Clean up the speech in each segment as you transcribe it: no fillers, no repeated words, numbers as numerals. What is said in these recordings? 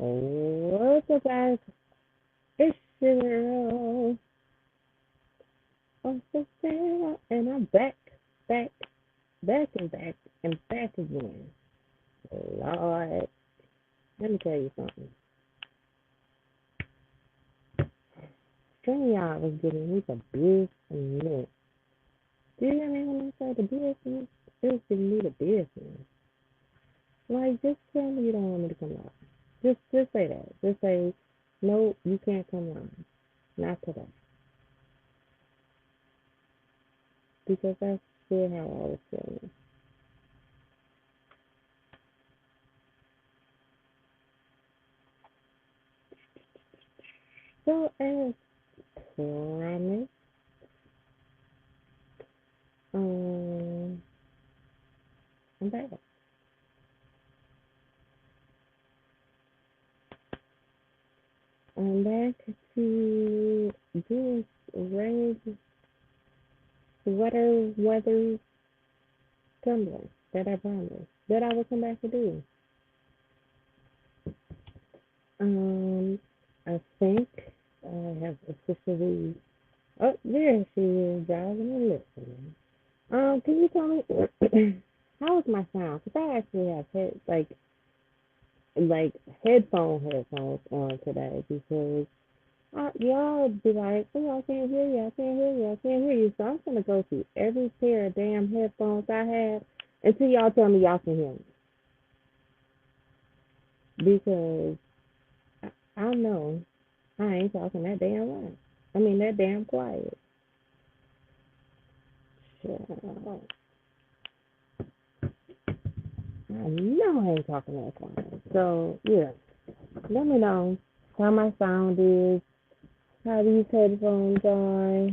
What's up, guys? It's your girl. Oh, so Sara, and I'm back, back, back, and back again. Lord, let me tell you something. Some of y'all was giving me the business. Do you hear me when I say the business? It was giving me the business. Like, just tell me you don't want me to come out. Just say that. Just say, no, you can't come on. Not today. Because that's still how I was feeling. So, as promised, um, I'm back. I'm back to this red weather tumbler that I promised that I will come back to do. Um, I think I have officially. Oh, there she is, driving and listening. Can you tell me how is my sound? Because I actually have like headphones on today because y'all be like, oh, I can't hear you, I can't hear you, I can't hear you. So I'm gonna go through every pair of damn headphones I have until y'all tell me y'all can hear me. Because I know I ain't talking that damn loud. I mean that damn quiet. So, I know I ain't talking that quiet. So yeah, let me know how my sound is, how these headphones are.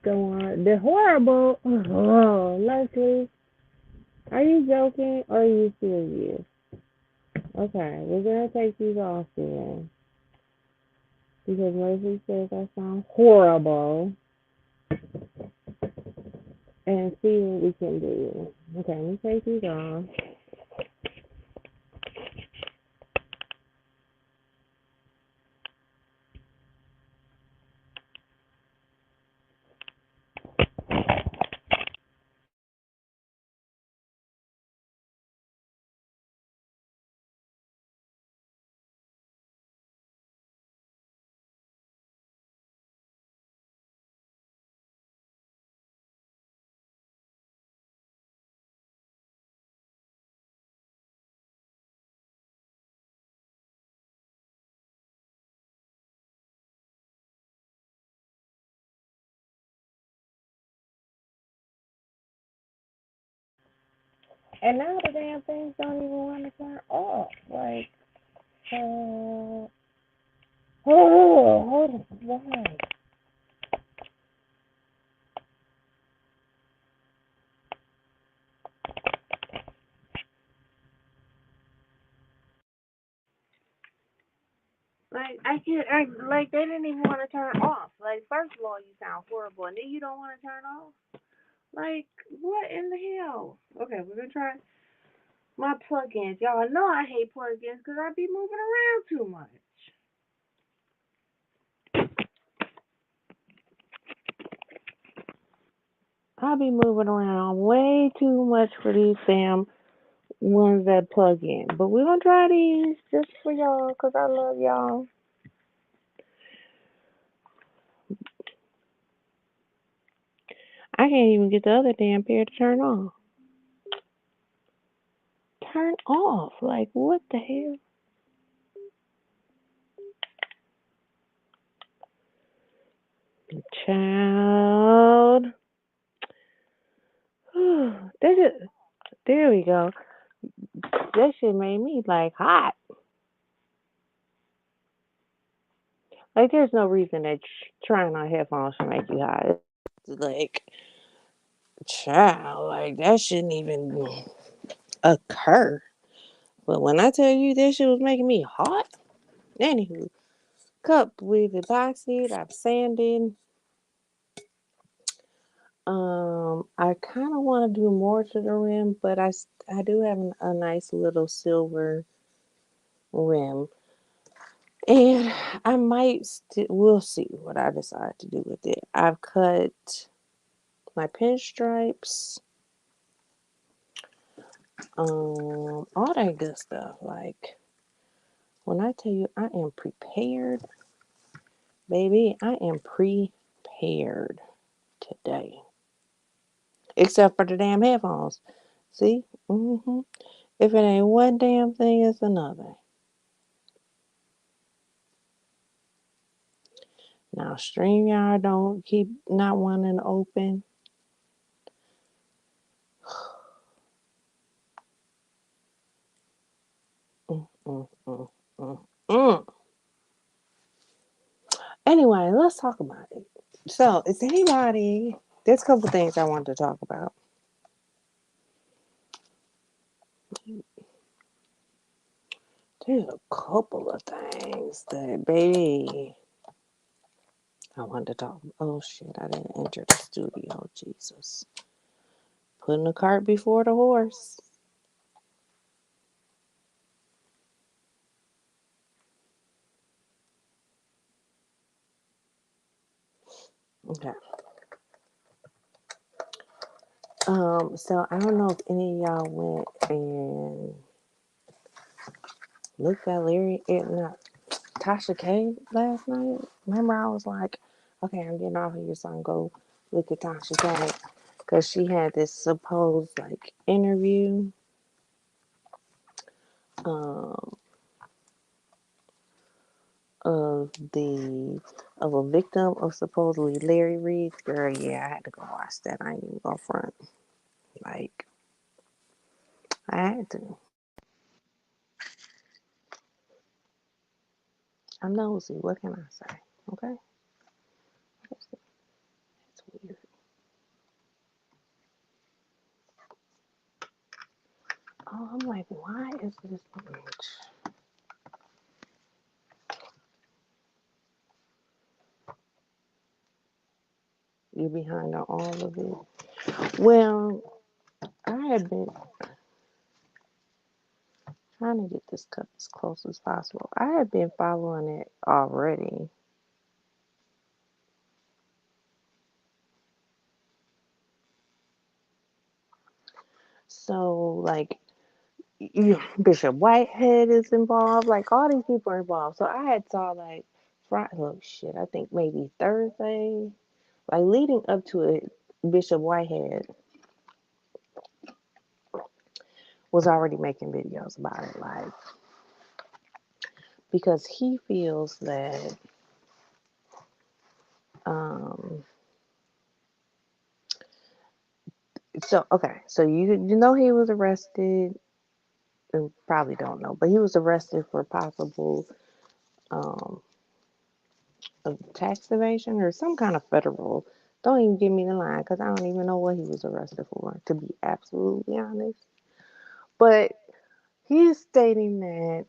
Go on. They're horrible. Oh, Leslie, are you joking or are you serious? Okay, we're gonna take these off then because Leslie says I sound horrible and see what we can do. Okay, let me take these off. And now the damn things don't even want to turn off. Like, hold on, why? Like like they didn't even want to turn off. Like first of all, you sound horrible, and then you don't want to turn off. Like what in the hell? Okay, we're gonna try my plugins. Y'all know I hate plugins because I be moving around too much. I be moving around way too much for these damn ones that plug in. But we're gonna try these just for y'all because I love y'all. I can't even get the other damn pair to turn off. Turn off? Like what the hell? Child. They just, there we go. That shit made me like hot. Like there's no reason that trying on headphones should make you hot. It's like, child, like that shouldn't even occur. But when I tell you that shit was making me hot, anywho, cup with epoxy, I've sanded. I kind of want to do more to the rim, but I do have a nice little silver rim. And I might we'll see what I decide to do with it. I've cut my pinstripes, all that good stuff. Like when I tell you I am prepared, baby, I am prepared today. Except for the damn headphones. See? If it ain't one damn thing, it's another. Now, StreamYard don't keep not wanting to open. Mm, mm, mm, mm, mm. Anyway, let's talk about it. So, is anybody? There's a couple things I wanted to talk about. There's a couple of things that, baby, I wanted to talk. Oh shit! I didn't enter the studio. Jesus, putting the cart before the horse. Okay. So I don't know if any of y'all went and looked at not Tasha K last night. Remember, I was like, okay, I'm getting off of here, so I can go look at Tasha K because she had this supposed like interview um of the of a victim of supposedly Larry Reed. Girl, yeah, I had to go watch that. I ain't even go front. Like I had to. I'm nosy. What can I say? Okay, it's weird. Oh, I'm like, why is this image? You behind on all of it? Well, I had been trying to get this cut as close as possible. I had been following it already. So, like, Bishop Whitehead is involved. Like, all these people are involved. So, I had saw, like, Friday, oh shit, I think maybe Thursday, like, leading up to it, Bishop Whitehead was already making videos about it. Like, because he feels that, um, so, okay, so you know he was arrested, and probably don't know, but he was arrested for possible um, of tax evasion or some kind of federal. Don't even give me the line because I don't even know what he was arrested for, to be absolutely honest. But he is stating that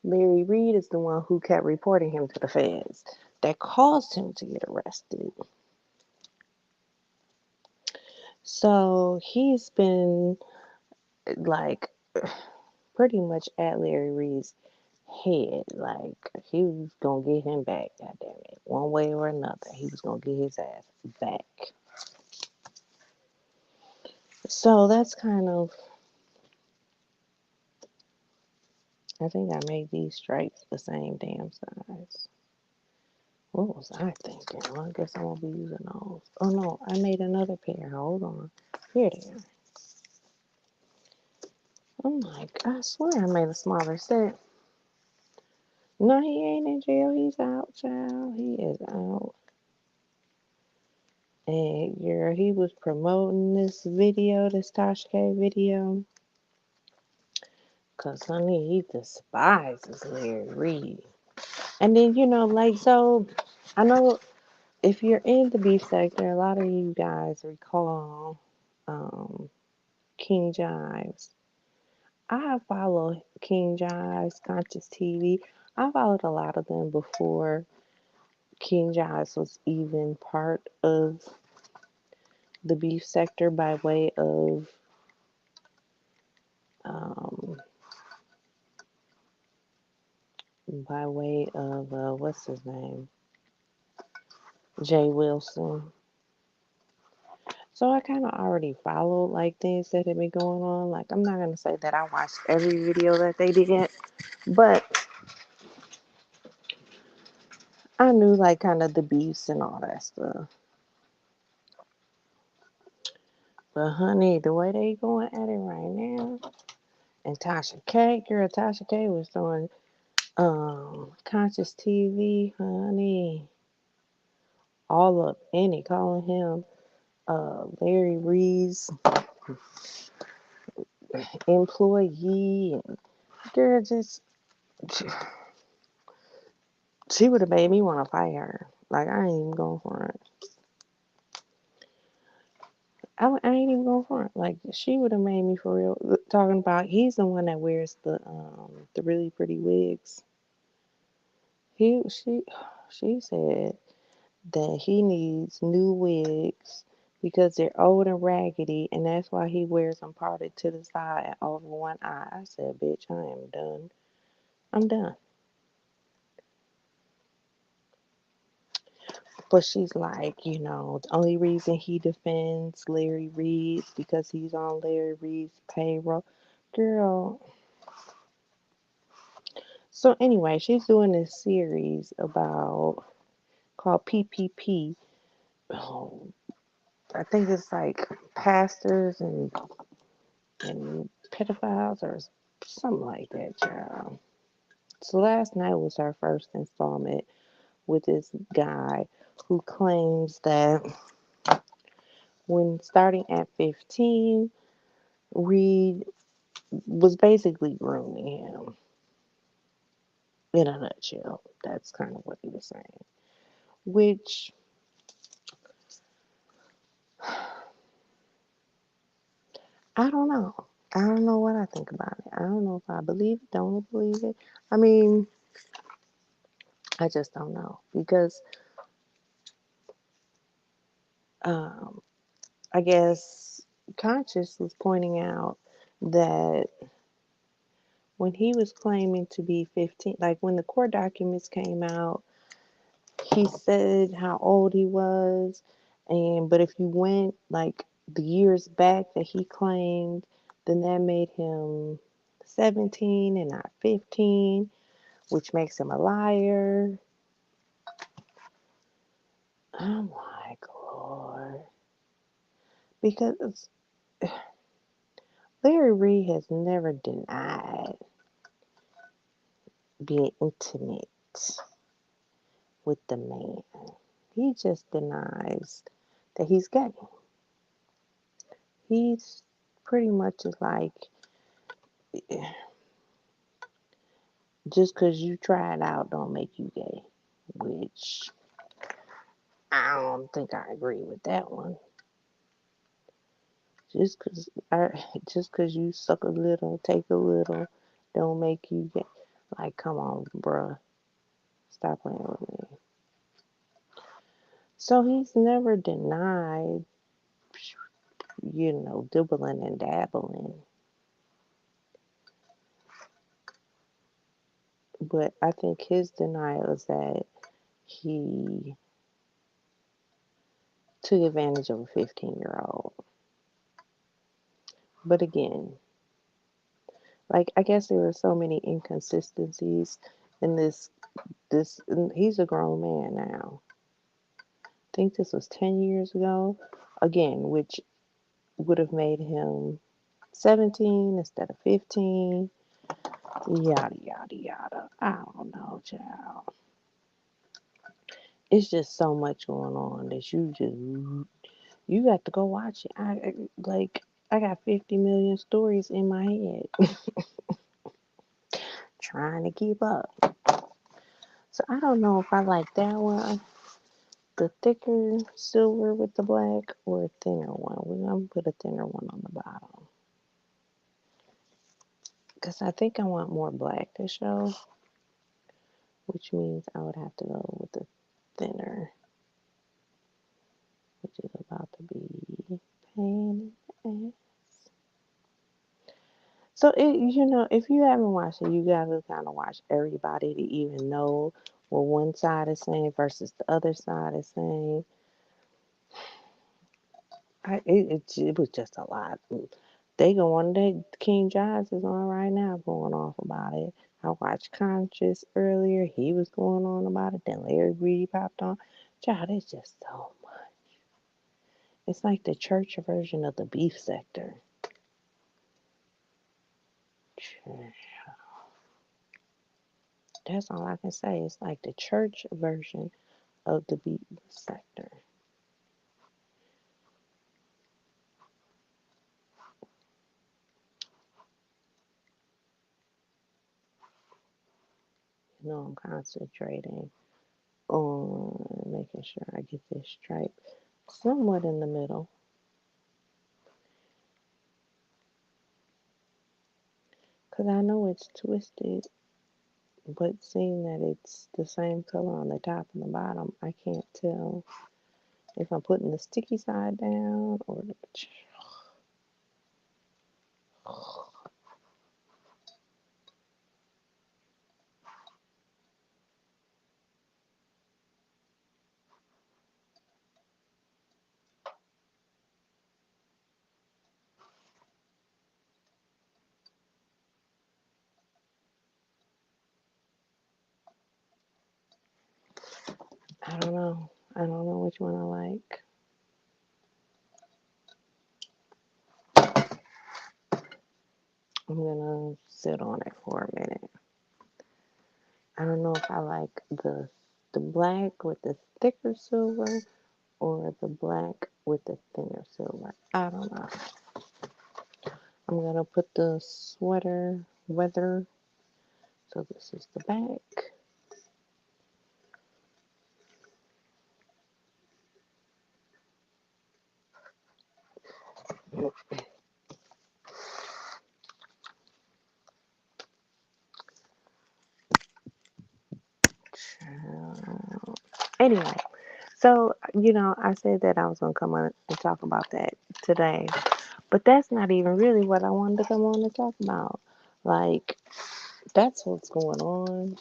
Larry Reed is the one who kept reporting him to the feds that caused him to get arrested. So he's been like pretty much at Larry Reed's head. Like he was gonna get him back, goddamn it. One way or another. He was gonna get his ass back. So that's kind of, I think I made these stripes the same damn size. What was I thinking? Well, I guess I'm gonna be using those. Oh no, I made another pair. Hold on. Here they are. I'm like, I swear I made a smaller set. No, he ain't in jail. He's out, child. He is out. And girl, he was promoting this video, this Tosh K video. Cause honey, he despises Larry Reed. And then, like, so I know if you're in the beef sector, a lot of you guys recall um, King Jives. I follow King Jives, Conscious TV. I followed a lot of them before King Jives was even part of the beef sector by way of um, by way of what's his name, Jay Wilson. So I kind of already followed like things that had been going on. Like I'm not gonna say that I watched every video that they did, but I knew like kind of the beefs and all that stuff. But honey, the way they going at it right now, and Tasha K, girl, Tasha K was doing conscious TV, honey, all up in it, calling him Larry Reed's employee, and girl, just she would have made me want to fight her. Like I ain't even going for it. I ain't even going for it. Like she would have made me for real. Talking about he's the one that wears the really pretty wigs. She said that he needs new wigs because they're old and raggedy, and that's why he wears them parted to the side and over one eye. I said, "Bitch, I am done. I'm done." But she's like, the only reason he defends Larry Reed is because he's on Larry Reed's payroll. Girl. So anyway, she's doing this series about called PPP. Oh, I think it's like pastors and pedophiles or something like that, child. So last night was our first installment with this guy who claims that when starting at 15, Reed was basically grooming him in a nutshell. That's kind of what he was saying. Which I don't know. I don't know what I think about it. I don't know if I believe it, don't believe it. I mean, I just don't know because um, I guess Conscious was pointing out that when he was claiming to be 15, like when the court documents came out, he said how old he was, and but if you went like the years back that he claimed, then that made him 17 and not 15, which makes him a liar. I'm like, Lord, because Larry Reed has never denied being intimate with the man. He just denies that he's gay. He's pretty much is like, just because you try it out don't make you gay, which I don't think I agree with that one. Just because just because you suck a little, take a little, don't make you gay. Like, come on, bruh, stop playing with me. So he's never denied, dibbling and dabbling. But I think his denial is that he took advantage of a 15-year-old. But again, like I guess there were so many inconsistencies in this and he's a grown man now. I think this was 10 years ago. Again, which would have made him 17 instead of 15. Yada yada yada. I don't know, child. It's just so much going on that you got to go watch it. I got 50 million stories in my head trying to keep up. So I don't know if I like that one, the thicker silver with the black, or a thinner one. We're gonna put a thinner one on the bottom because I think I want more black to show, which means I would have to go with the thinner, which is about to be pain in the ass. So if you haven't watched it, you gotta kind of watch everybody to even know what one side is saying versus the other side is saying. It was just a lot. They go on. King Giles is on right now, going off about it. I watched Conscious earlier. He was going on about it. Then Larry Reed popped on. Child, it's just so much. It's like the church version of the beef sector. That's all I can say. It's like the church version of the beef sector. I'm concentrating on making sure I get this stripe somewhat in the middle. Because I know it's twisted, but seeing that it's the same color on the top and the bottom, I can't tell if I'm putting the sticky side down or the... I don't know. I don't know which one I like. I'm gonna sit on it for a minute. I don't know if I like the black with the thicker silver or the black with the thinner silver. I don't know. I'm gonna put the sweater weather. So this is the back. Anyway, so I said that I was gonna come on and talk about that today, but that's not even really what I wanted to come on and talk about. Like, that's what's going on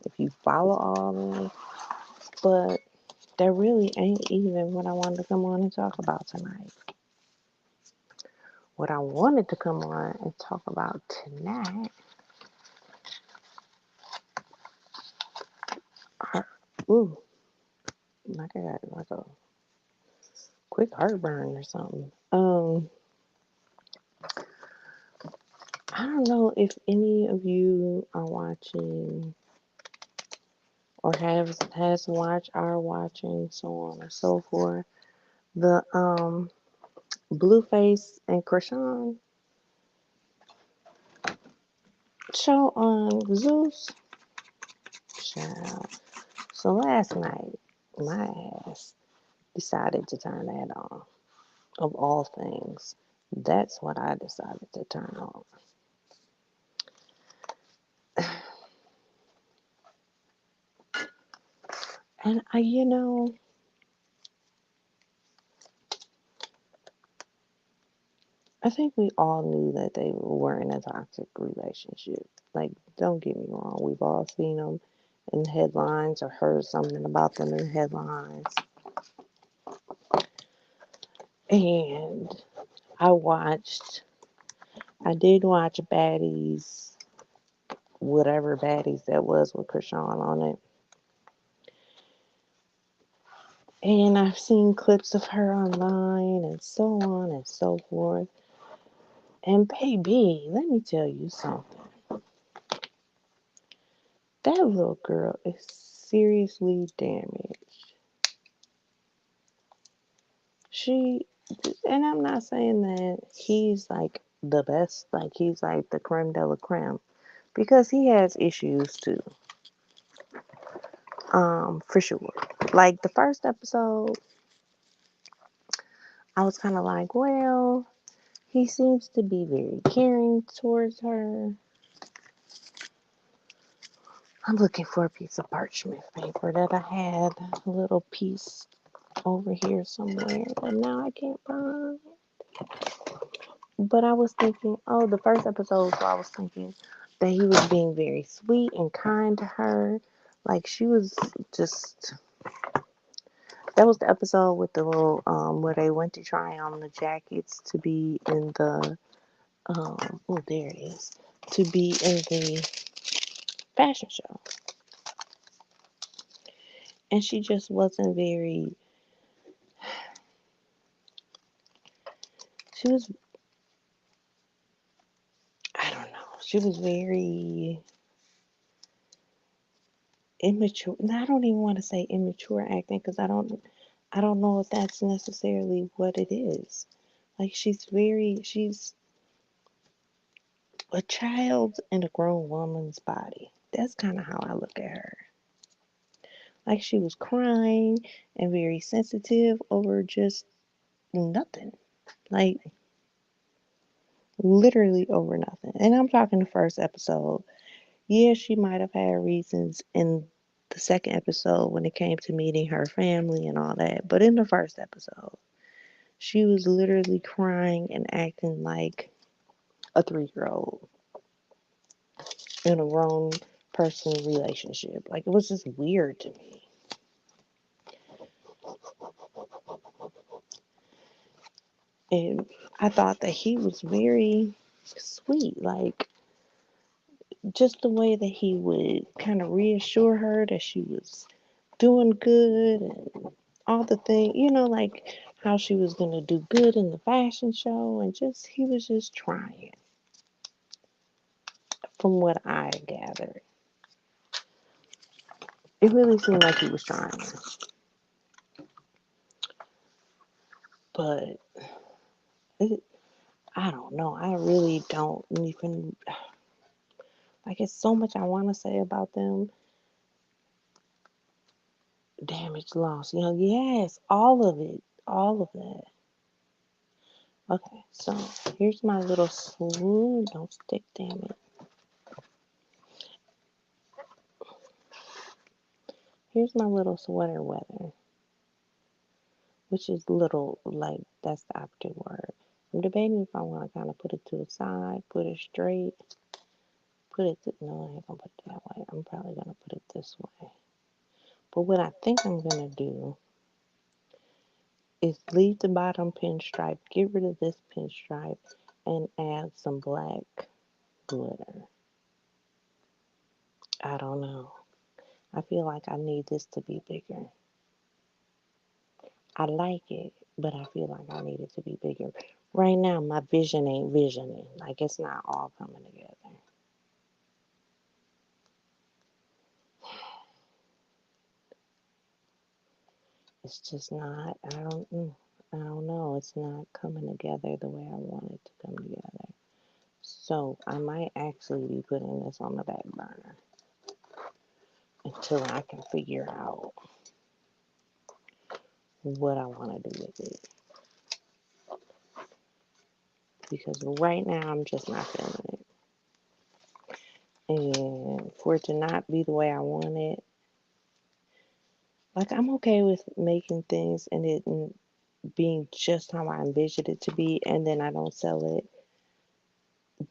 if you follow all this, but that really ain't even what I wanted to come on and talk about tonight. What I wanted to come on and talk about tonight, ooh, like I got like a quick heartburn or something. I don't know if any of you are watching or has watched, are watching, so on and so forth. The Blueface and Krishan show on Zeus. Child. So last night, my ass decided to turn that on. Of all things, that's what I decided to turn on. And I think we all knew that they were in a toxic relationship. Like, don't get me wrong, we've all seen them in the headlines or heard something about them in the headlines. And I did watch Baddies, whatever Baddies that was with Krishan on it. And I've seen clips of her online and so on and so forth. And baby, let me tell you something. That little girl is seriously damaged. She, and I'm not saying that he's like the best, like he's like the creme de la creme, because he has issues too. For sure. Like the first episode, I was kind of like, well, he seems to be very caring towards her. I'm looking for a piece of parchment paper that I had, a little piece over here somewhere, but now I can't find. But I was thinking, oh, the first episode, so I was thinking that he was being very sweet and kind to her. Like she was just that was the episode with the little where they went to try on the jackets to be in the oh there it is. To be in the fashion show. And she just wasn't very she was I don't know. She was very immature. And I don't even want to say immature acting because I don't know if that's necessarily what it is. Like she's a child in a grown woman's body. That's kind of how I look at her. Like she was crying and very sensitive over just nothing. Like literally over nothing. And I'm talking the first episode. Yeah, she might have had reasons in the second episode when it came to meeting her family and all that. But in the first episode, she was literally crying and acting like a 3 year old in a grown person relationship. Like it was just weird to me. And I thought that he was very sweet. Like just the way that he would kind of reassure her that she was doing good and all the thing, like how she was going to do good in the fashion show. And just, he was just trying, from what I gathered. It really seemed like he was trying. But it, I don't know. I really don't even, like, it's so much I want to say about them. Damage, loss, yes, all of it, all of that. Okay, so here's my little swoon. Don't stick, damn it. Here's my little sweater weather, which is little, like, that's the operative word. I'm debating if I want to kind of put it to the side, put it straight, no, I ain't gonna put it that way. I'm probably gonna put it this way. But what I think I'm gonna do is leave the bottom pinstripe, get rid of this pinstripe, and add some black glitter. I don't know. I feel like I need this to be bigger. I like it, but I feel like I need it to be bigger. Right now, my vision ain't visioning. Like, it's not all coming together. It's just not, I don't know. It's not coming together the way I want it to come together. So, I might actually be putting this on the back burner until I can figure out what I want to do with it. Because right now, I'm just not feeling it. And for it to not be the way I want it, like, I'm okay with making things and it being just how I envisioned it to be, and then I don't sell it,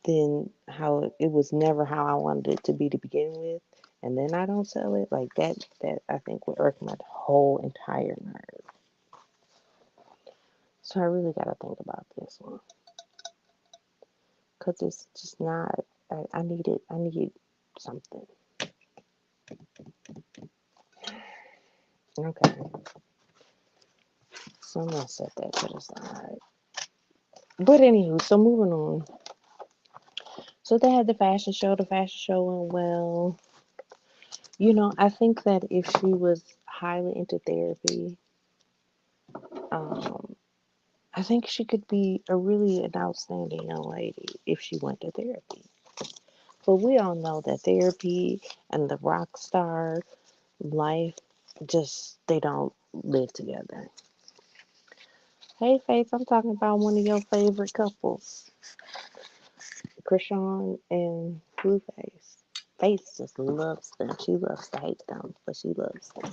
then how it was never how I wanted it to be to begin with, and then I don't sell it, like that I think would irk my whole entire nerve. So I really got to think about this one because it's just not. I need it. I need something. Okay, so I'm gonna set that to the side. But anywho, so moving on. So they had the fashion show. The fashion show went well. I think that if she was highly into therapy, um, I think she could be an outstanding young lady if she went to therapy. But we all know that therapy and the rock star life just they don't live together. Hey Faith, I'm talking about one of your favorite couples, Krishan and Blueface. Faith just loves them. She loves to hate them, but she loves them.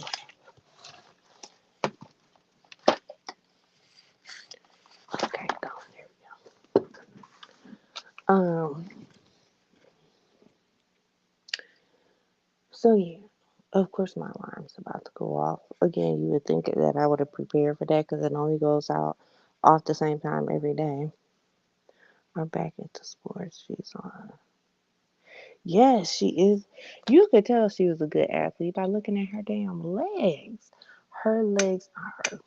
Okay, go. There we go. Um, so yeah, of course my alarm's about to go off. Again, you would think that I would have prepared for that because it only goes out off the same time every day. We're back into sports. She's on. Yes, she is. You could tell she was a good athlete by looking at her damn legs. Her legs are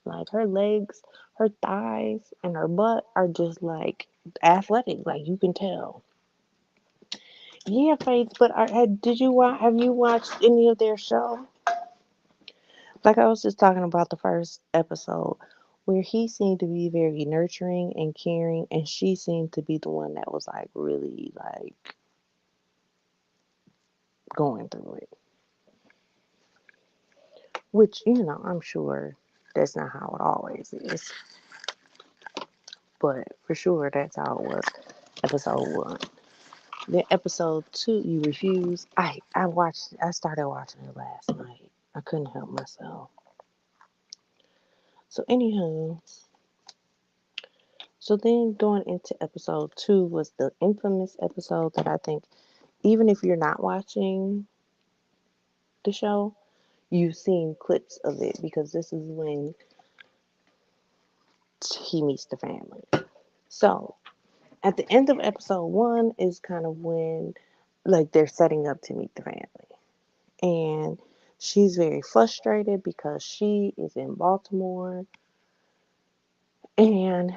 like her legs, her thighs, and her butt are just like athletic. Like you can tell. Yeah, Faith. But did you watch? Have you watched any of their show? Like I was just talking about the first episode, where he seemed to be very nurturing and caring, and she seemed to be the one that was like really like going through it. Which I'm sure that's not how it always is, but for sure that's how it was. Episode 1. Then episode 2, you refuse. I started watching it last night. I couldn't help myself. So anyhow, so then going into episode 2 was the infamous episode that I think even if you're not watching the show, you've seen clips of it because this is when he meets the family. So at the end of episode 1 is kind of when like they're setting up to meet the family. And she's very frustrated because she is in Baltimore and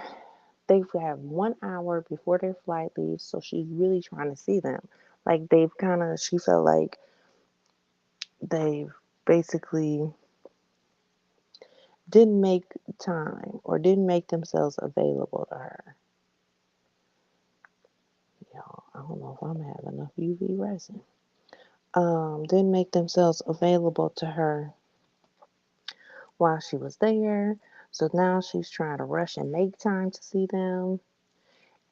they have 1 hour before their flight leaves, so she's really trying to see them. Like she felt like they've basically didn't make time or didn't make themselves available to her. Y'all, I don't know if I'm having enough UV resin. Didn't make themselves available to her while she was there. So now she's trying to rush and make time to see them.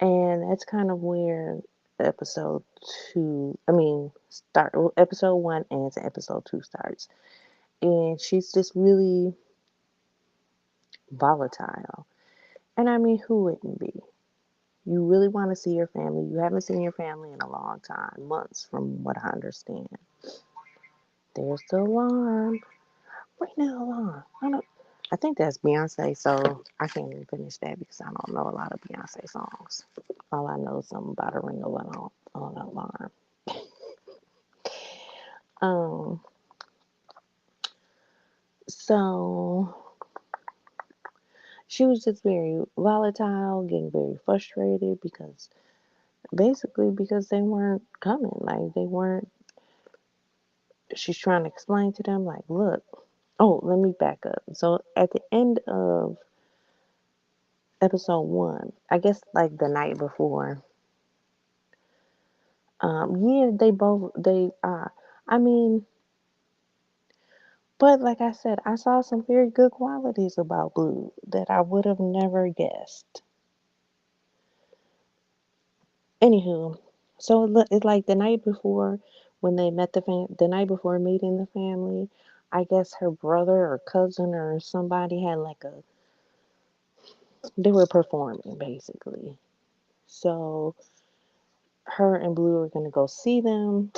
And that's kind of where episode 2, I mean, episode 1 ends and episode 2 starts. And she's just really volatile. And I mean, who wouldn't be? You really want to see your family. You haven't seen your family in a long time, months from what I understand. There's the alarm. Ring the alarm. I think that's Beyonce, so I can't even finish that because I don't know a lot of Beyonce songs. All I know is something about a ring alarm on an alarm. Um, so she was just very volatile, getting very frustrated because basically because they weren't coming. Like they weren't she's trying to explain to them like, look, oh, let me back up. So at the end of episode 1, I guess like the night before, yeah, I mean, but like I said, I saw some very good qualities about Blue that I would have never guessed. Anywho, so it's like the night before when they met the night before meeting the family, I guess her brother or cousin or somebody had like they were performing basically. So her and Blue were gonna go see them,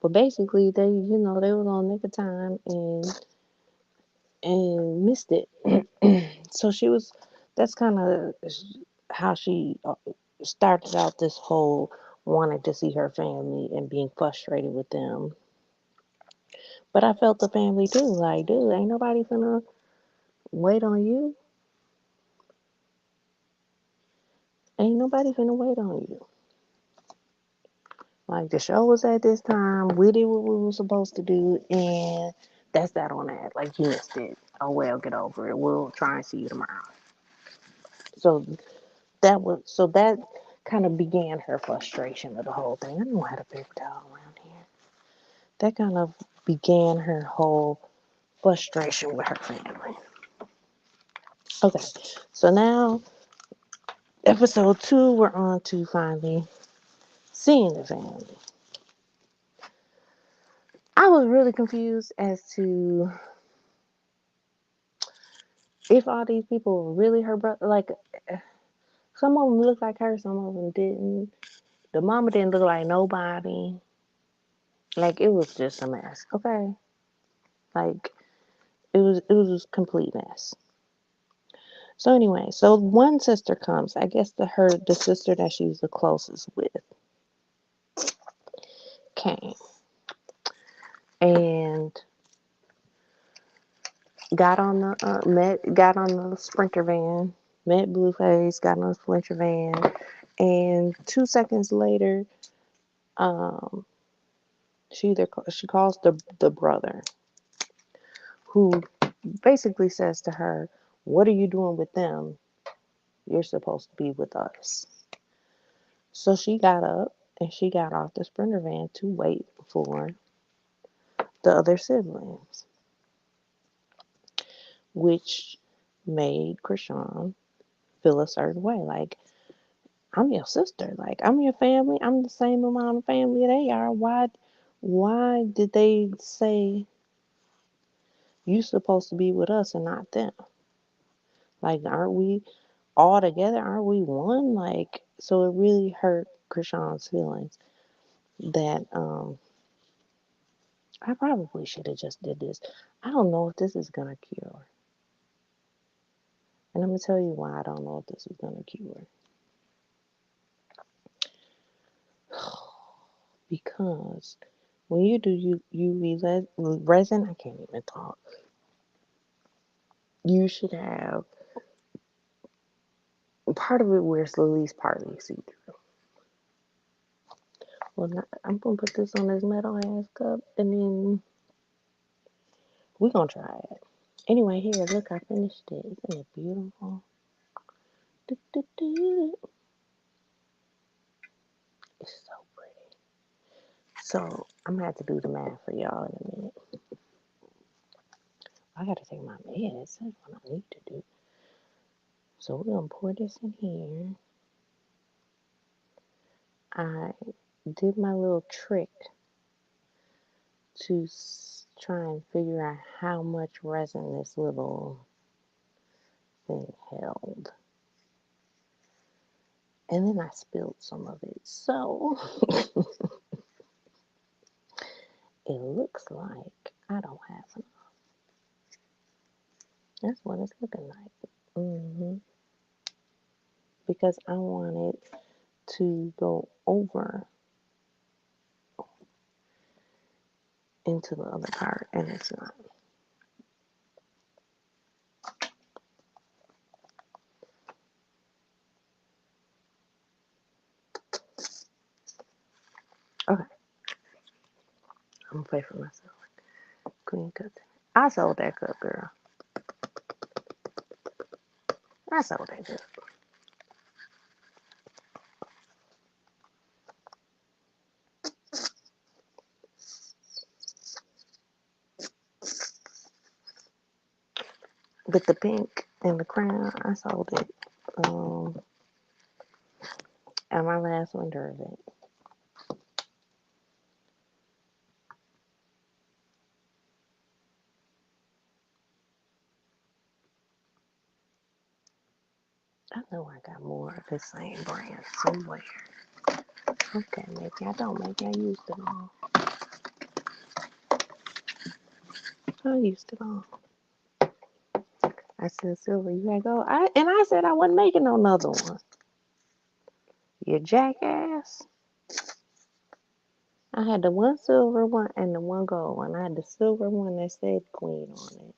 but basically they was on nick of time and missed it. So that's kind of how she started out this whole wanting to see her family and being frustrated with them. But I felt the family too, like, dude, ain't nobody finna wait on you. Ain't nobody finna wait on you. Like the show was at this time, we did what we were supposed to do, and that's that on that. Like you missed it. Oh well, get over it. We'll try and see you tomorrow. So that kind of began her frustration of the whole thing. I don't know how to paper towel around here. That kind of began her whole frustration with her family. Okay, so now episode 2, we're on to finally seeing the family. I was really confused as to if all these people were really her brother. Like, Some of them looked like her, some of them didn't. The mama didn't look like nobody. Like it was just a mess. Okay, like it was a complete mess. So anyway, so one sister comes. I guess the sister that she's the closest with came and got on the Sprinter van, met Blueface, got on the Sprinter van, and 2 seconds later, um, she calls the brother, who basically says to her, "What are you doing with them? You're supposed to be with us." So she got up and she got off the Sprinter van to wait for the other siblings, which made Krishan feel a certain way. Like, I'm your sister. Like, I'm your family. I'm the same amount of family they are. Why did they say you supposed to be with us and not them? Like, aren't we all together? Aren't we one? Like, so it really hurt Krishan's feelings that I probably should have just did this. I don't know if this is gonna cure. And I'm gonna tell you why I don't know if this is gonna cure. Because when you do UV resin, I can't even talk. You should have part of it where it's at least partly see through. Well, not, I'm gonna put this on this metal ass cup, and then we're gonna try it. Anyway, here, look, I finished it. Isn't it beautiful? Do, do, do. It's so pretty. So I'm gonna have to do the math for y'all in a minute. I gotta take my meds. That's what I need to do. So we're gonna pour this in here. I did my little trick to try and figure out how much resin this little thing held. And then I spilled some of it. So it looks like I don't have enough. That's what it's looking like. Because I wanted to go over into the other part, and it's not. Okay, I'm gonna pay for myself. Clean cup. I sold that cup, girl. I sold that cup. But the pink and the crown, I sold it at my last winter event. I know I got more of the same brand somewhere. Okay, maybe I don't. Maybe I used it all. I used it all. I said, Silver, you gotta go. I said I wasn't making another one. You jackass. I had the one silver one and the one gold one. I had the silver one that said Queen on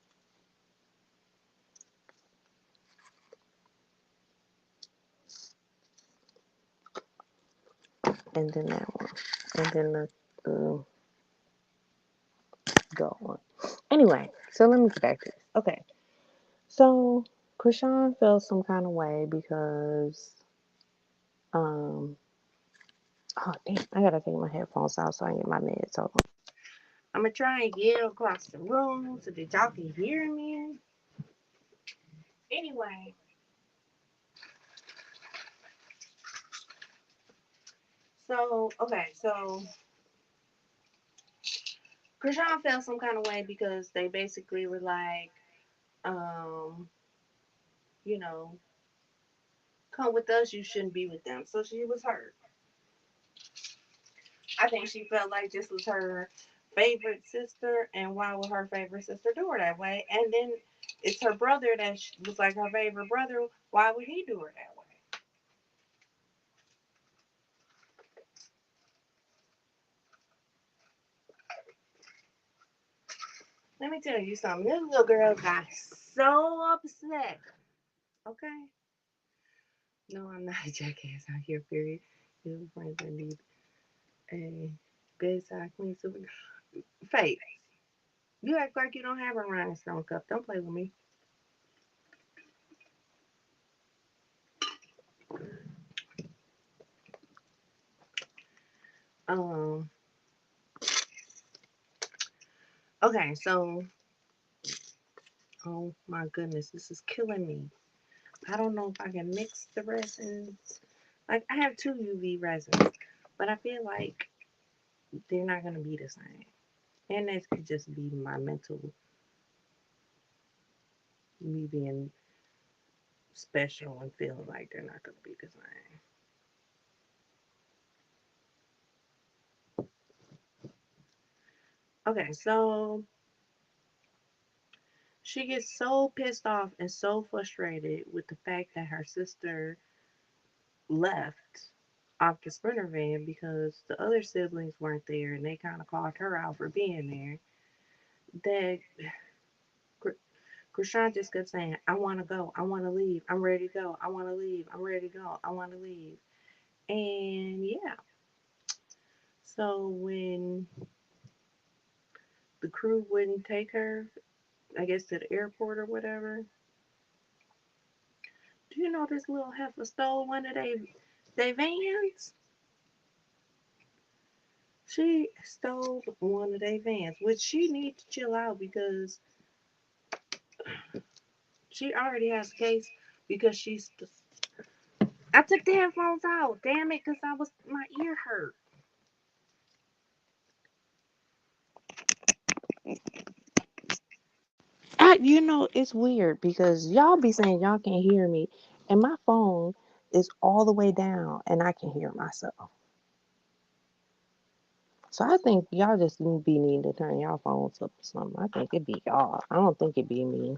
it. And then that one. And then the gold one. Anyway, so let me get back to this. Okay. So Krishan felt some kind of way because um oh damn, I gotta take my headphones out so I can get my meds on. I'm gonna try and get across the room so that y'all can hear me. Anyway, so Krishan felt some kind of way because they basically were like, um, you know, come with us, you shouldn't be with them. So she was hurt. I think she felt like this was her favorite sister, and why would her favorite sister do her that way? And then it's her brother that was like her favorite brother. Why would he do her that way? Let me tell you something. This little girl got so upset. Okay? No, I'm not a jackass out here, period. You know, friends that need a bedside queen super. Faith, you act like you don't have a rhinestone cup. Don't play with me. Um, okay, so, oh my goodness, this is killing me. I don't know if I can mix the resins. Like, I have two UV resins, but I feel like they're not going to be the same. And this could just be my mental, me being special and feeling like they're not going to be the same. Okay, so she gets so pissed off and so frustrated with the fact that her sister left off the Sprinter van because the other siblings weren't there and they kind of called her out for being there. That Krishan just kept saying, I want to go. I want to leave. I'm ready to go. I want to leave. I'm ready to go. I want to leave. And yeah, so when the crew wouldn't take her, I guess to the airport or whatever, do you know this little heifer stole one of they vans? She stole one of their vans, which she needs to chill out because she already has a case because she's. I took the headphones out, damn it, because I was my ear hurt. It's weird because y'all be saying y'all can't hear me, and my phone is all the way down, and I can hear myself. So I think y'all just be needing to turn y'all phones up or something. I think it be y'all. I don't think it be me.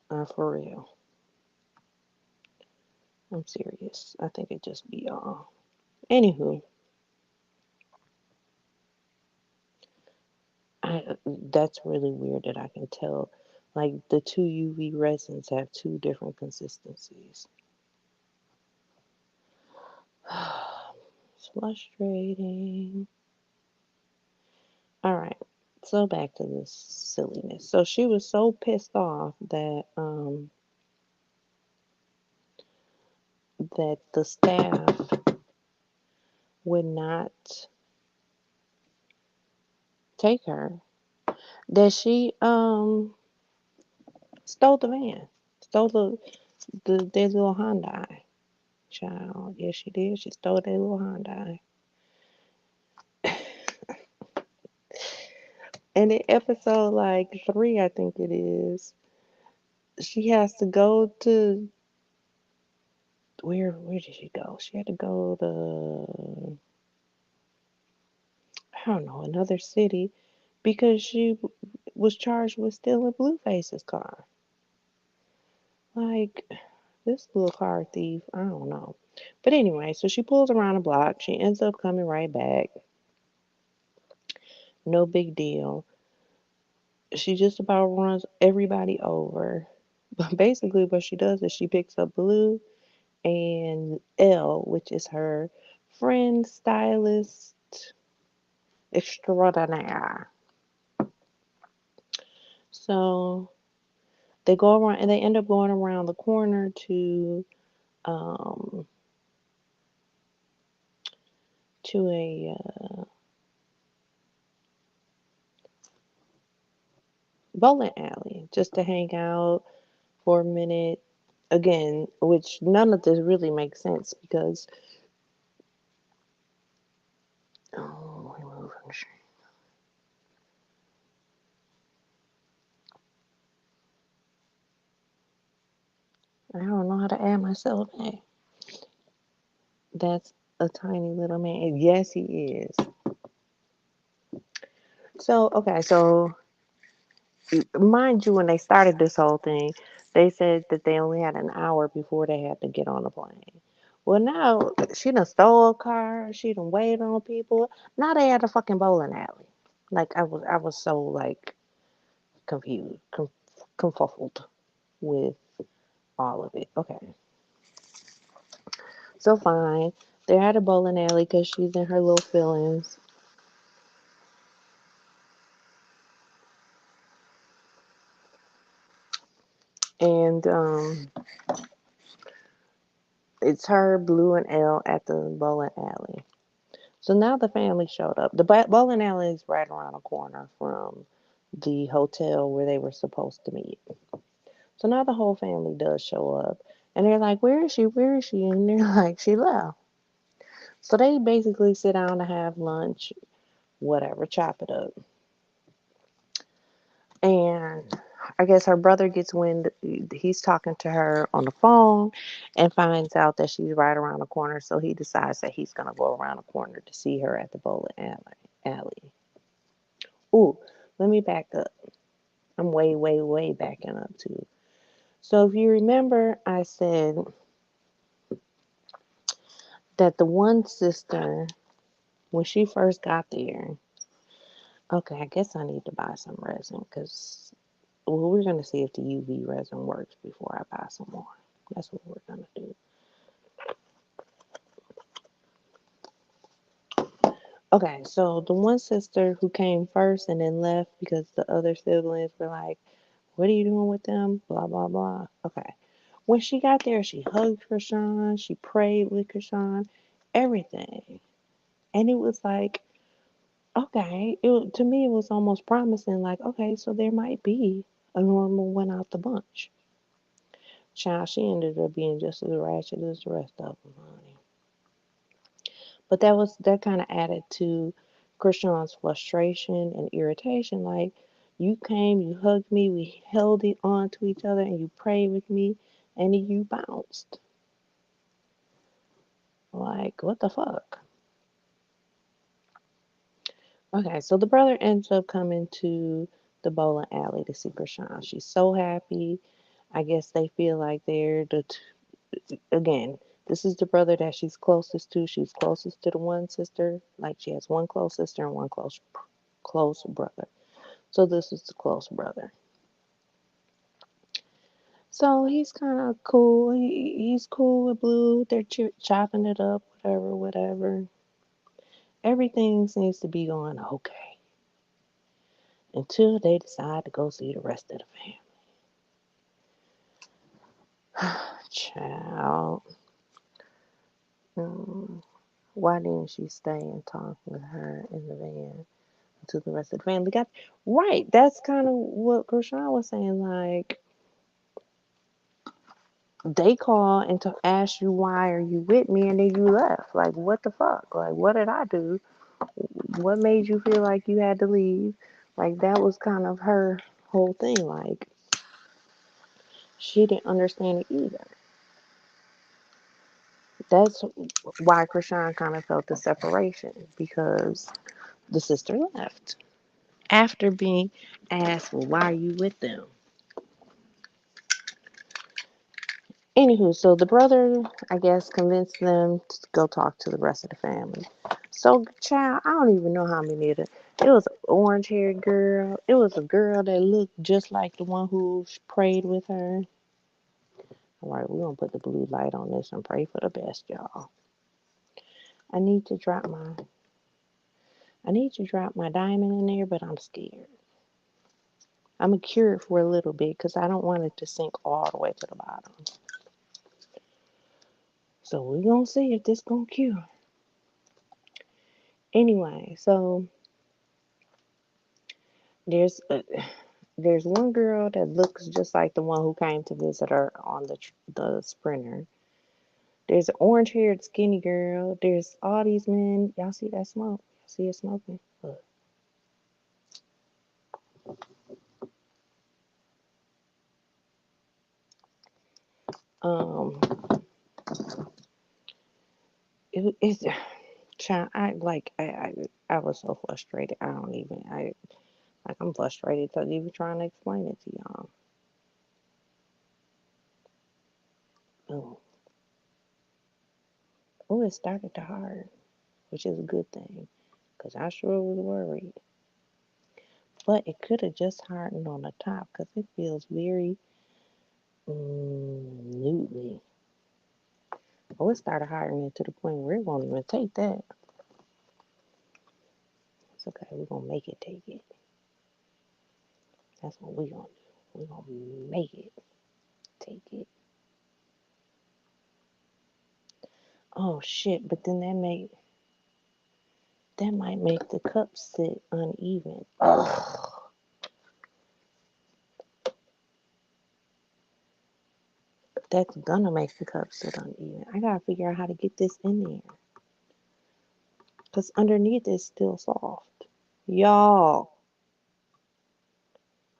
For real. I'm serious. I think it just be y'all. Anywho, that's really weird that I can tell. Like the two UV resins have two different consistencies. It's frustrating. All right. So back to this silliness. So she was so pissed off that the staff would not take her that she stole the van. Stole their little Hyundai. Child. Yes she did. She stole their little Hyundai. And in episode like 3, I think it is, she has to go to where did she go? She had to go to, I don't know, another city because she was charged with stealing Blueface's car. Like this little car thief, I don't know. But anyway, so she pulls around the block. She ends up coming right back. No big deal. She just about runs everybody over. But basically, what she does is she picks up Blue and Elle, which is her friend, stylist extraordinaire. So they go around and they end up going around the corner um, to a bowling alley just to hang out for a minute. Again, which none of this really makes sense because oh, we move. I don't know how to add myself back. That's a tiny little man. Yes, he is. So, okay, so mind you, when they started this whole thing, they said that they only had an hour before they had to get on the plane. Well, now she done stole a car. She done waited on people. Now they at a fucking bowling alley. Like I was so like confused, confuzzled with all of it. Okay, so fine. They're at a bowling alley because she's in her little feelings, and it's her, Blue, and Elle at the bowling alley. So now the family showed up. The bowling alley is right around the corner from the hotel where they were supposed to meet. So now the whole family does show up. And they're like, "Where is she? Where is she?" And they're like, "She left." So they basically sit down to have lunch, whatever, chop it up. And I guess her brother gets wind, he's talking to her on the phone and finds out that she's right around the corner. So he decides that he's going to go around the corner to see her at the bowling alley. Ooh, let me back up. I'm way, way, way backing up too. So if you remember, I said that the one sister, when she first got there, okay, I guess I need to buy some resin because, well, we're going to see if the UV resin works before I buy some more. That's what we're going to do. Okay, so the one sister who came first and then left because the other siblings were like, "What are you doing with them?" Blah, blah, blah. Okay. When she got there, she hugged Krishan, she prayed with Krishan, everything. And it was like, okay, to me, it was almost promising, like, okay, so there might be a normal one out the bunch. Child, she ended up being just as ratchet as the rest of them, honey. But that kind of added to Krishan's frustration and irritation. Like, you came, you hugged me, we held it on to each other, and you prayed with me, and then you bounced. Like, what the fuck? Okay, so the brother ends up coming to the bowling alley to see Krishan. She's so happy. I guess they feel like they're again, this is the brother that she's closest to. She's closest to the one sister. Like, she has one close sister and one close brother. So this is the close brother. So he's kind of cool. He's cool with Blue. They're chopping it up, whatever, whatever. Everything seems to be going okay until they decide to go see the rest of the family. Child. Mm, why didn't she stay and talk with her in the van until the rest of the family got right? That's kind of what Krishan was saying. Like, they call and to ask you why are you with me, and then you left. Like, what the fuck? Like, what did I do? What made you feel like you had to leave? Like, that was kind of her whole thing. Like, she didn't understand it either. That's why Krishan kind of felt the separation because the sister left after being asked, well, why are you with them? Anywho, so the brother, I guess, convinced them to go talk to the rest of the family. So, child, I don't even know how many of them. It was an orange haired girl. It was a girl that looked just like the one who prayed with her. All right, we're going to put the blue light on this and pray for the best, y'all. I need to drop my I need to drop my diamond in there, but I'm scared. I'm going to cure it for a little bit because I don't want it to sink all the way to the bottom. So we're going to see if this going to cure. Anyway, so there's there's one girl that looks just like the one who came to visit her on the sprinter. There's an orange haired skinny girl. There's all these men. Y'all see that smoke? Y'all see it smoking? Look. Um, it's child, I was so frustrated. I don't even I like I'm frustrated to even trying to explain it to y'all. Oh, oh, it started to hard, which is a good thing, cause I sure was worried. But it could have just hardened on the top, cause it feels very nudely. Oh, it started hardening to the point where it won't even take that. It's okay. We're gonna make it take it. That's what we're gonna do. We're gonna make it take it. Oh shit! But then that might make the cup sit uneven. Ugh. That's gonna make the cup sit uneven. I gotta figure out how to get this in there. Cause underneath it's still soft. Y'all,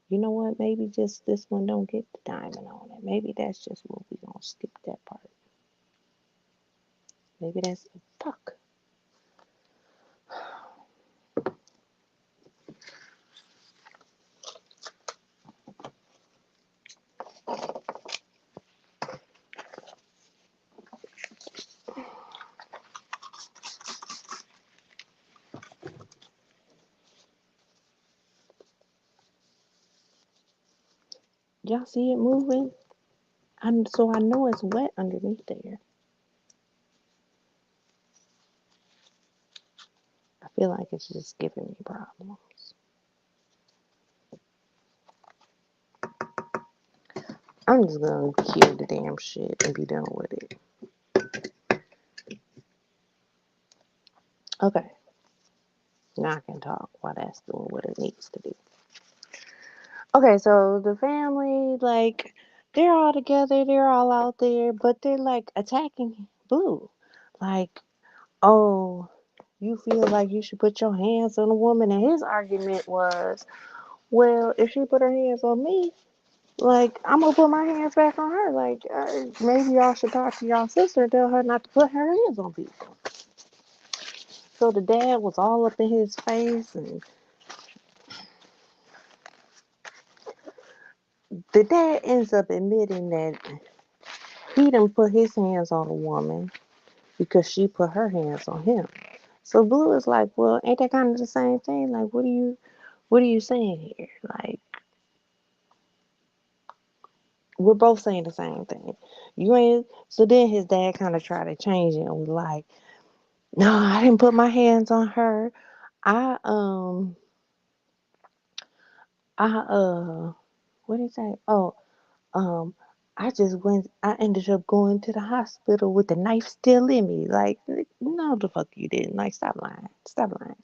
you know what? Maybe just this one don't get the diamond on it. Maybe that's just what we gonna skip that part. Maybe that's fuck. Y'all see it moving? So I know it's wet underneath there. I feel like it's just giving me problems. I'm just gonna kill the damn shit and be done with it. Okay, now I can talk while that's doing what it needs to do. Okay, so the family, like, they're all together, they're all out there, but they're like attacking Blue. Like, oh, you feel like you should put your hands on a woman, and his argument was, well, if she put her hands on me, like, I'm gonna put my hands back on her. Like, maybe y'all should talk to y'all sister and tell her not to put her hands on people. So the dad was all up in his face, and the dad ends up admitting that he done put his hands on a woman because she put her hands on him. So Blue is like, well, ain't that kind of the same thing? Like, what are you saying here? Like, we're both saying the same thing. You ain't. So then his dad kind of tried to change it and was like, no, I didn't put my hands on her. I I what did he say? Oh, um, I just went. I ended up going to the hospital with the knife still in me. Like, no, the fuck you didn't. Like, stop lying. Stop lying.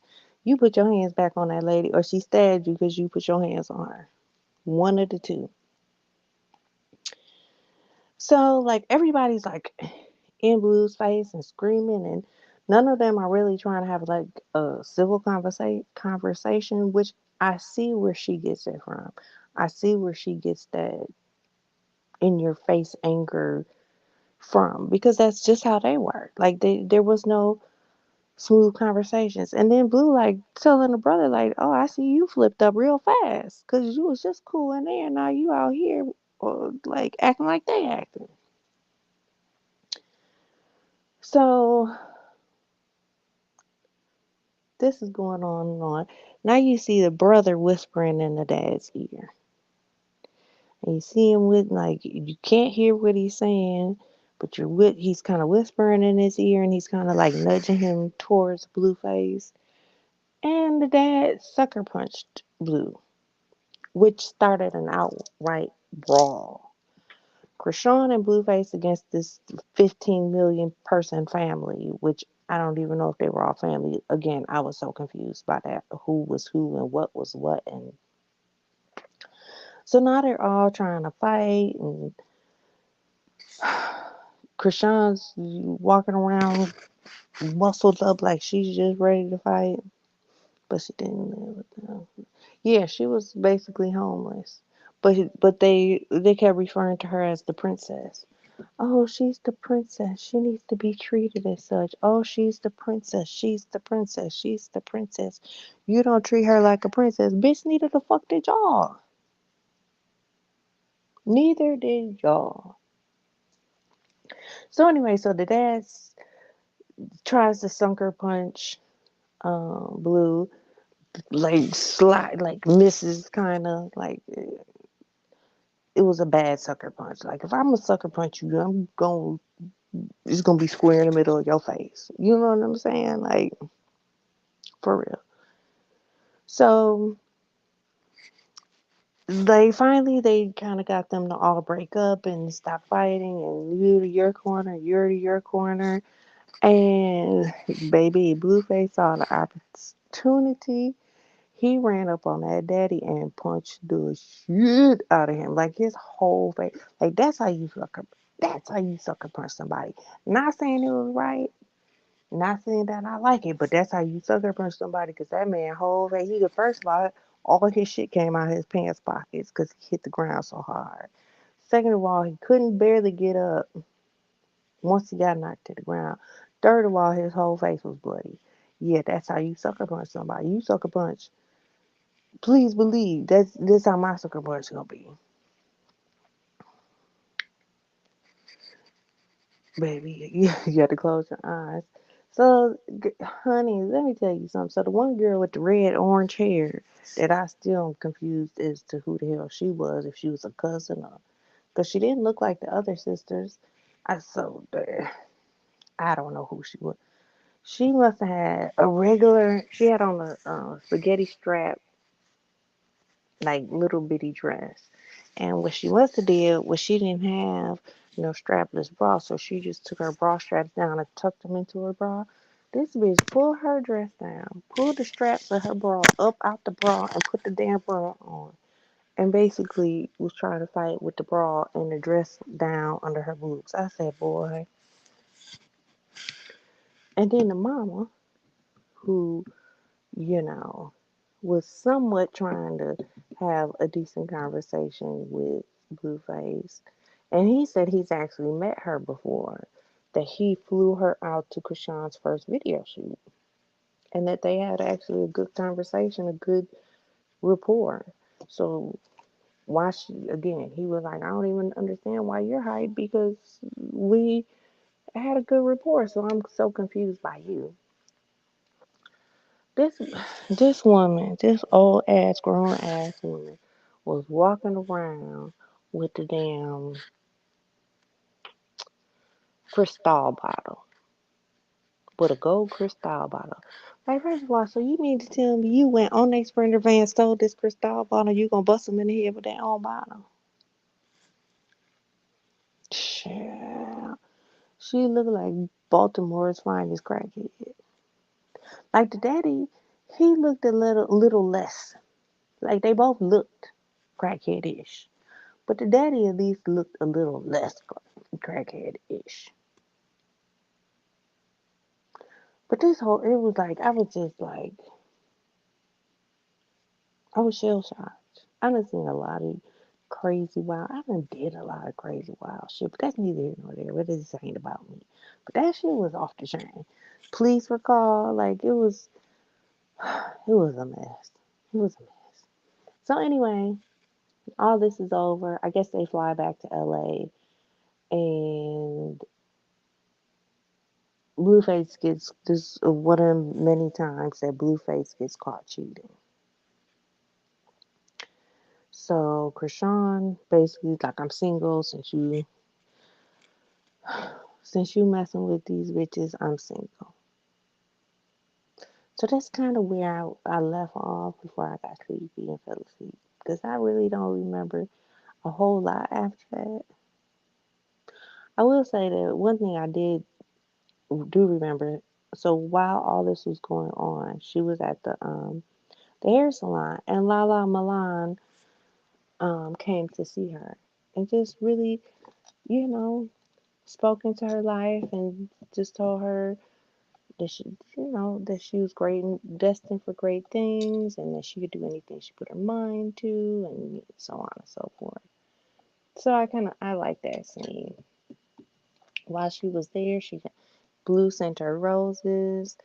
You put your hands back on that lady, or she stabbed you because you put your hands on her. One of the two. So, like, everybody's like in Blue's face and screaming, and none of them are really trying to have like a civil conversation, which I see where she gets it from. I see where she gets that in your face anger from, because that's just how they work. Like, there was no smooth conversations. And then Blue like telling the brother like, "Oh, I see you flipped up real fast because you was just cool in there. Now you out here like acting like they acting." So this is going on and on. Now you see the brother whispering in the dad's ear. And you see him with like you can't hear what he's saying, but he's kind of whispering in his ear and he's kind of like nudging him towards Blueface. And the dad sucker punched Blue, which started an outright brawl. Krishan and Blueface against this 15 million person family, which I don't even know if they were all family. Again, I was so confused by that. Who was who and what was what. And so now they're all trying to fight. And Krishan's walking around muscled up like she's just ready to fight. But she didn't live with them. Yeah, she was basically homeless. But they kept referring to her as the princess. Oh, she's the princess. She needs to be treated as such. Oh, she's the princess. She's the princess. She's the princess. You don't treat her like a princess. Bitch, neither the fuck did y'all. Neither did y'all. So anyway, so the dad tries to sucker punch Blue, like slide, like misses, kind of like it was a bad sucker punch. Like if I'm a sucker punch you, I'm going, it's gonna be square in the middle of your face. You know what I'm saying? Like for real. So they kind of got them to all break up and stop fighting, and you to your corner, you're to your corner, and baby Blueface saw the opportunity. He ran up on that daddy and punched the shit out of him, like his whole face. Like that's how you sucker. That's how you sucker punch somebody. Not saying it was right, not saying that I like it, but that's how you sucker punch somebody. Cause that man whole face. He could first of all his shit came out of his pants pockets because he hit the ground so hard. Second of all, he couldn't barely get up once he got knocked to the ground. Third of all, his whole face was bloody. Yeah, that's how you sucker punch somebody. You sucker punch. Please believe that's this how my sucker punch gonna be, baby. You got to close your eyes. So, honey, let me tell you something. So the one girl with the red orange hair that I still am confused as to who the hell she was, if she was a cousin or because she didn't look like the other sisters. I don't know who she was. She must have had a regular. She had on a spaghetti strap like little bitty dress. And what she must have did was she didn't have no strapless bra, so she just took her bra straps down and tucked them into her bra. This bitch pulled her dress down, pulled the straps of her bra up out the bra, and put the damn bra on. And basically was trying to fight with the bra and the dress down under her boobs. I said, boy. And then the mama, who you know, was somewhat trying to have a decent conversation with Blueface. And he said he's actually met her before, that he flew her out to Krishan's first video shoot, and that they had actually a good conversation, a good rapport. So, why she, again, he was like, I don't even understand why you're hyped because we had a good rapport, so I'm so confused by you. This this woman, this old ass grown ass woman, was walking around with the damn crystal bottle, with a gold crystal bottle. Like first of all, so you mean to tell me you went on a Sprinter van, stole this crystal bottle, you gonna bust them in the head with that old bottle? Child. She looked like Baltimore's finest crackhead. Like the daddy, he looked a little less. Like they both looked crackheadish. But the daddy at least looked a little less crackhead-ish. But this whole, it was like, I was just like, I was shell shocked. I done seen a lot of crazy wild, I done did a lot of crazy wild shit, but that's neither here nor there. What is this ain't about me? But that shit was off the chain. Police recall, like, it was a mess. It was a mess. So anyway, all this is over. I guess they fly back to LA and Blueface gets this one of many times that Blueface gets caught cheating. So Krishan basically like I'm single since you messing with these bitches, I'm single. So that's kind of where I left off before I got sleepy and fell asleep because I really don't remember a whole lot after that. I will say that one thing I did do remember. So while all this was going on, she was at the hair salon, and Lala Milan came to see her and just really, you know, spoke into her life and just told her that that she was great and destined for great things and that she could do anything she put her mind to and so on and so forth. So I like that scene. While she was there, she got Blue sent her roses.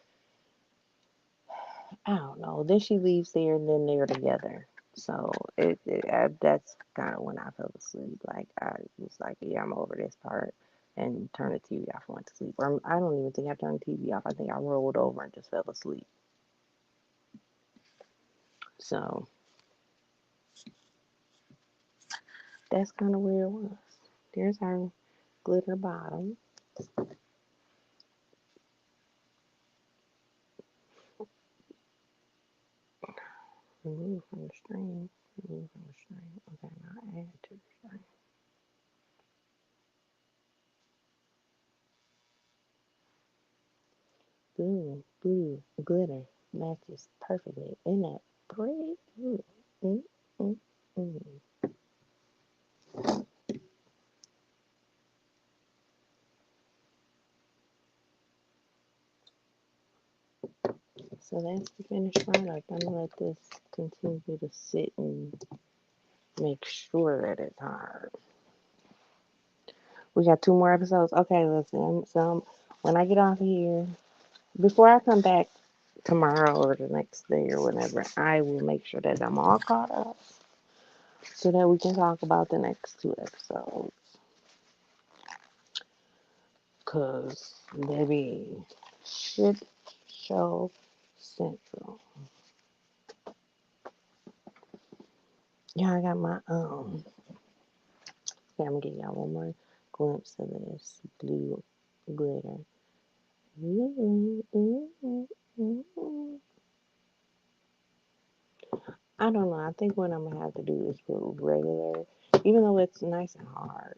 I don't know. Then she leaves there, and then they're together. So that's kind of when I fell asleep. Like I was like, yeah, I'm over this part, and turn the TV off and went to sleep. Or I don't even think I turned the TV off. I think I rolled over and just fell asleep. So that's kind of where it was. There's our glitter bottom. Remove from the string. Remove from the string. Okay, now add to the string. Blue glitter matches perfectly. Isn't that pretty? Mm, mm, mm. So that's the finished product. I'm gonna let this continue to sit and make sure that it's hard. We got 2 more episodes. Okay, listen. So when I get off here, before I come back tomorrow or the next day or whatever, I will make sure that I'm all caught up so that we can talk about the next 2 episodes. Cause baby, shit show central. Yeah, I got my yeah, I'm gonna give y'all one more glimpse of this blue glitter. I don't know. I think what I'm gonna have to do is put regular, even though it's nice and hard,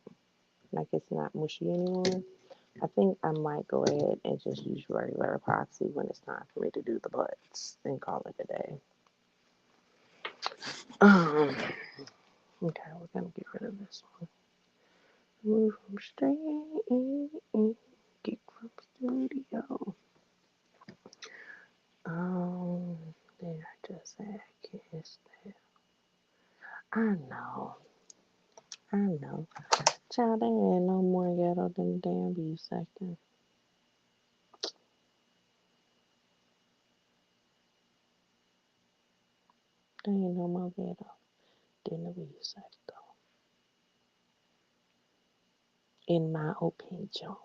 like it's not mushy anymore. I think I might go ahead and just use regular epoxy when it's time for me to do the butts and call it a day. Um, okay, we're gonna get rid of this one. Move from straight, get from studio. Um, did I just say I kissed that? I know, I know. Child, they ain't no more ghetto than the damn B section. They ain't no more ghetto than the B section, in my opinion.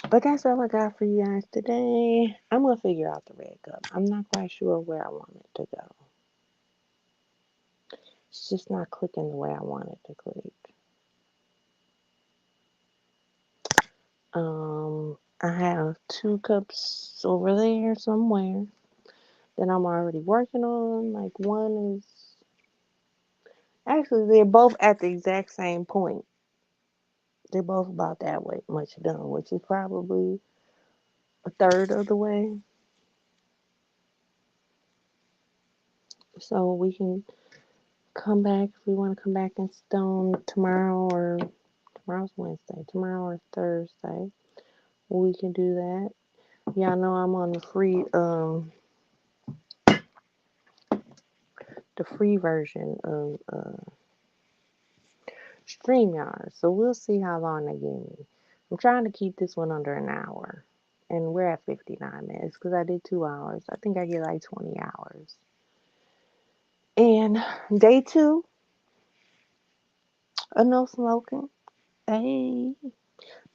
But that's all I got for you guys today. I'm gonna figure out the red cup. I'm not quite sure where I want it to go. It's just not clicking the way I want it to click. I have 2 cups over there somewhere that I'm already working on. Like one is actually they're both at the exact same point. They're both about that way much done, which is probably a third of the way. So we can come back if we want to come back and stone tomorrow or tomorrow's Wednesday, tomorrow or Thursday. We can do that. Y'all know I'm on the free version of StreamYard. So we'll see how long they give me. I'm trying to keep this one under an hour. And we're at 59 minutes because I did 2 hours. I think I get like 20 hours. And day two of no smoking. Hey,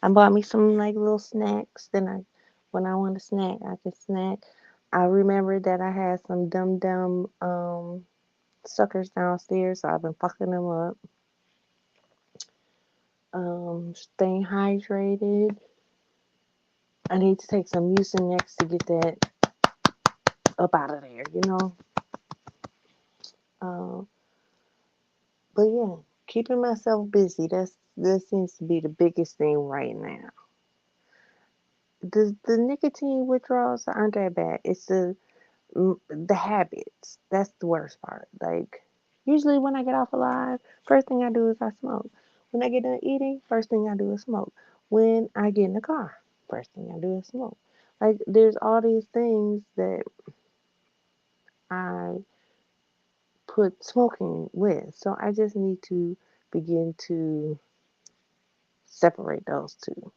I bought me some like little snacks. When I want a snack, I can snack. I remembered that I had some dum suckers downstairs, so I've been fucking them up. Staying hydrated. I need to take some Mucinex to get that up out of there, you know. Um, but yeah, keeping myself busy. That seems to be the biggest thing right now. The nicotine withdrawals aren't that bad. It's the habits. That's the worst part. Like usually when I get off alive, first thing I do is I smoke. When I get done eating, first thing I do is smoke. When I get in the car, first thing I do is smoke. Like there's all these things that I put smoking with. So I just need to begin to separate those two.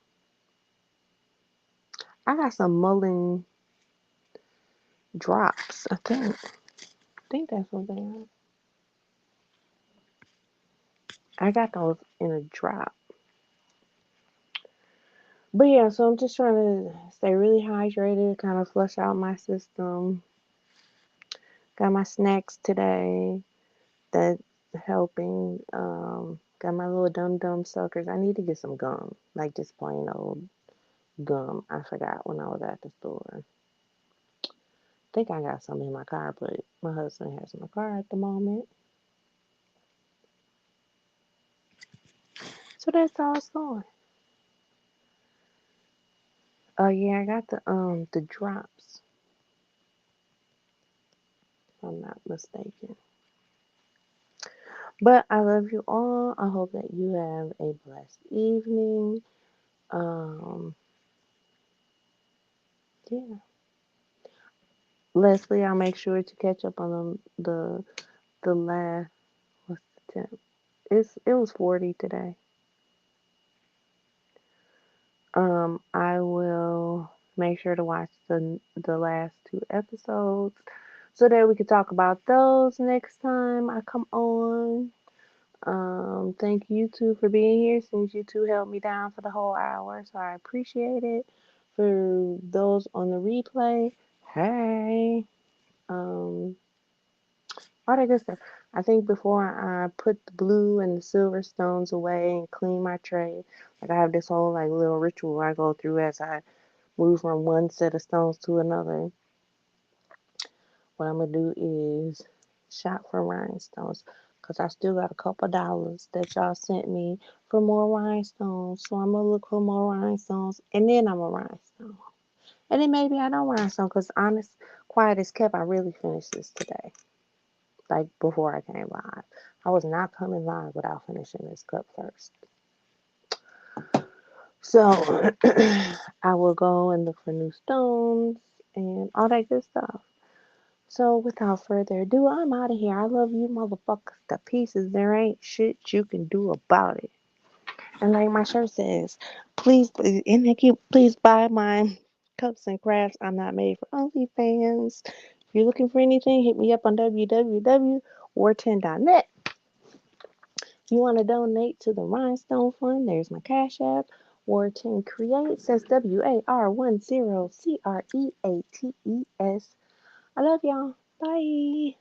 I got some mullein drops. I think that's what they are. I got those in a drop. But yeah, so I'm just trying to stay really hydrated, kind of flush out my system. Got my snacks today that's helping. Got my little dum dum suckers. I need to get some gum, like just plain old gum. I forgot when I was at the store. I think I got some in my car, but my husband has my car at the moment. So that's how it's going. Oh yeah, I got the drops, if I'm not mistaken. But I love you all. I hope that you have a blessed evening. Um, yeah. Leslie, I'll make sure to catch up on the last, what's the temp? It was 40 today. I will make sure to watch the last two episodes so that we can talk about those next time I come on. Thank you two for being here since you two held me down for the whole hour, so I appreciate it. For those on the replay, hey, um, all that good stuff. I think before I put the blue and the silver stones away and clean my tray, like I have this whole like little ritual I go through as I move from one set of stones to another. What I'm gonna do is shop for rhinestones because I still got a couple dollars that y'all sent me for more rhinestones. So I'm gonna look for more rhinestones and then I'm a rhinestone. And then maybe I don't rhinestone because honest, quiet as kept, I really finished this today. Like before I came live. I was not coming live without finishing this cup first. So I will go and look for new stones and all that good stuff. So without further ado, I'm out of here. I love you motherfuckers to pieces. There ain't shit you can do about it. And like my shirt says, please, and please buy my cups and crafts. I'm not made for OnlyFans. If you're looking for anything, hit me up on www.war10.net. If you want to donate to the Rhinestone Fund, there's my Cash App. War10 Creates. That's WAR10CREATES. I love y'all. Bye.